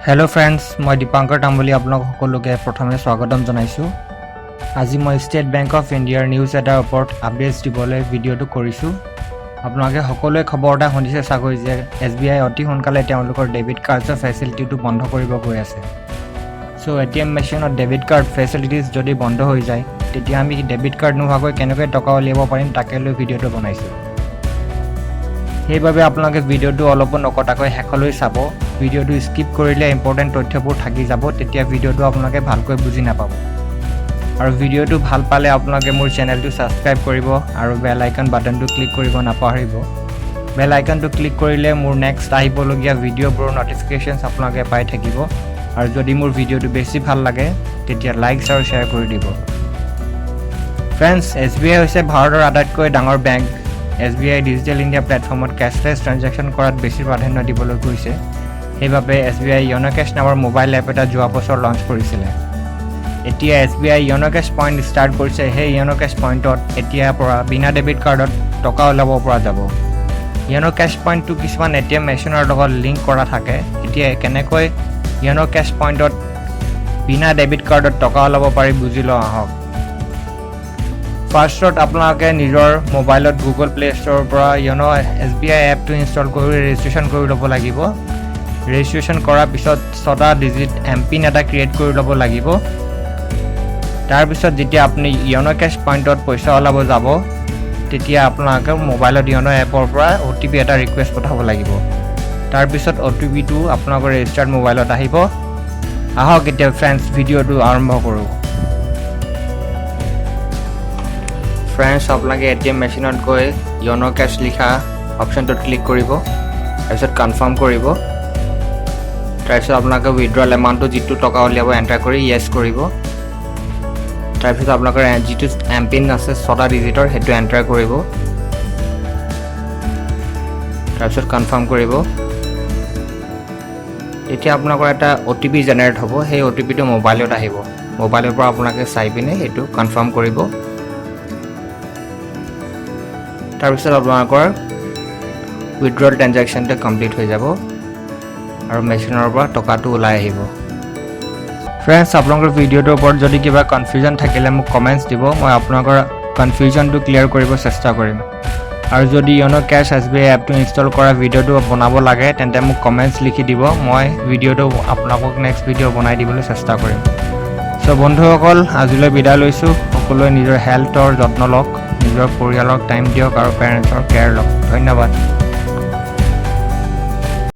Hello friends मैं दीपांकर तांबली आपलोक सकलोके प्रथमे स्वागतम जनाइछु। আজি मैं स्टेट बैंक ऑफ इंडियार निউজ एटार ओपৰত আপডেটস দিবলৈ ভিডিওটো কৰিছো। আপোনালোকে সকলোৱে খবৰ এটা শুনিছে চাগৈ যে SBI অতি সোনকালে তেওঁলোকৰ ডেবিট কাৰ্ডৰ ফেসিলিটিটো বন্ধ কৰিব গৈ আছে। সো ATM মেচিনৰ ডেবিট কাৰ্ড ফেসিলিটিজ যদি বন্ধ হৈ যায় তেতিয়া আমি ডেবিট কাৰ্ড নোহোৱাকৈ কেনেকৈ টকা উলিয়াব পাৰিম তাকে লৈ ভিডিওটো বনাইছো। সেইবাবে আপোনালোকে ভিডিওটো অলপ নকটাকৈ শেষলৈ চাব। ভিডিওটো স্কিপ কৰিলে ইম্পৰ্টেন্ট তথ্যবোৰ থাকি যাব, তেতিয়া ভিডিওটো আপোনালোকে ভালকৈ বুজি নাপাব। আৰু ভিডিওটো ভাল পালে আপোনালোকে মোৰ চেনেলটো সাবস্ক্ৰাইব কৰিব আৰু বেল আইকন বাটনটো ক্লিক কৰিব নাপাহৰিব। বেল আইকনটো ক্লিক কৰিলে মোৰ নেক্সট আহিবলগীয়া ভিডিওবোৰৰ নটিফিকেশনছ আপোনালোকে পাই থাকিব। আৰু যদি মোৰ ভিডিওটো বেছি ভাল লাগে তেতিয়া লাইক আৰু শ্বেয়াৰ কৰি দিব। ফ্ৰেণ্ডছ, SBI হৈছে ভাৰতৰ আটাইতকৈ ডাঙৰ বেংক। SBI ডিজিটেল ইণ্ডিয়া প্লেটফৰ্মত কেশলেছ ট্ৰানজেকশ্যন কৰাত বেছি প্ৰাধান্য দিবলৈ গৈছে। সেইবাবে SBI য়োনো কেশ নামৰ মোবাইল এপ এটা যোৱা বছৰ লঞ্চ কৰিছিল। এতিয়া SBI য়োনো কেশ পইণ্ট ষ্টাৰ্ট কৰিছে। সেই য়োনো কেশ পইণ্টত এতিয়াৰ পৰা বিনা ডেবিট কাৰ্ডত টকা ওলাব পৰা যাব। য়োনো কেশ পইণ্টটো কিছুমান ATM মেচিনৰ লগত লিংক কৰা থাকে। এতিয়া কেনেকৈ য়োনো কেশ পইণ্টত বিনা ডেবিট কাৰ্ডত টকা ওলাব পাৰি বুজি লওঁ আহক। ফাৰ্ষ্টত আপোনালোকে নিজৰ মোবাইলত গুগল প্লে ষ্টৰৰ পৰা য়োনো SBI এপটো ইনষ্টল কৰি ৰেজিষ্ট্ৰেশ্যন কৰি ল'ব লাগিব। ৰেজিষ্ট্ৰেশ্যন কৰাৰ পিছত 6টা ডিজিট এমপিন এটা ক্ৰিয়েট কৰি ল'ব লাগিব। তাৰ পিছত যেতিয়া আপুনি য়োনো কেশ পইণ্টত পইচা ওলাব যাব তেতিয়া আপোনালোকে মোবাইলত য়োনো এপৰ পৰা OTP এটা ৰিকুৱেষ্ট পঠাব লাগিব। তাৰ পিছত OTPটো আপোনালোকৰ ৰেজিষ্টাৰ্ড মোবাইলত আহিব। আহক এতিয়া ফ্ৰেণ্ডছ ভিডিওটো আৰম্ভ কৰোঁ। ফ্ৰেণ্ডছ, আপোনালোকে ATM মেচিনত গৈ য়োনো কেশ লিখা অপশ্যনটোত ক্লিক কৰিব। তাৰপিছত কনফাৰ্ম কৰিব। তাৰপিছত আপোনালোকে উইথড্ৰল এমাউণ্টটো যিটো টকা উলিয়াব এণ্টাৰ কৰি য়েছ কৰিব। তাৰপিছত আপোনালোকৰ যিটো এমপিন আছে 6টা ডিজিটৰ সেইটো এণ্টাৰ কৰিব। তাৰপিছত কনফাৰ্ম কৰিব। এতিয়া আপোনালোকৰ এটা OTP জেনেৰেট হ'ব। সেই OTPটো মোবাইলত আহিব। মোবাইলৰ পৰা আপোনালোকে চাই পিনে সেইটো কনফাৰ্ম কৰিব। তাৰপিছত আপোনালোকৰ উইথড্ৰল ট্ৰানজেকশ্যনটো কমপ্লিট হৈ যাব আৰু মেচিনৰ পৰা টকাটো ওলাই আহিব। ফ্ৰেণ্ডছ, আপোনালোকৰ ভিডিওটোৰ ওপৰত যদি কিবা কনফিউজন থাকিলে মোক কমেণ্টছ দিব। মই আপোনালোকৰ কনফিউজনটো ক্লিয়াৰ কৰিব চেষ্টা কৰিম। আৰু যদি য়োনো কেশ SBI এপটো ইনষ্টল কৰা ভিডিওটো বনাব লাগে তেন্তে মোক কমেণ্টছ লিখি দিব। মই ভিডিওটো আপোনালোকক নেক্সট ভিডিও বনাই দিবলৈ চেষ্টা কৰিম। চ' বন্ধুসকল, আজিলৈ বিদায় লৈছোঁ। সকলোৱে নিজৰ হেল্থৰ যত্ন লওক, নিজৰ পৰিয়ালক টাইম দিয়ক আৰু পেৰেণ্টছৰ কেয়াৰ লওক। ধন্যবাদ।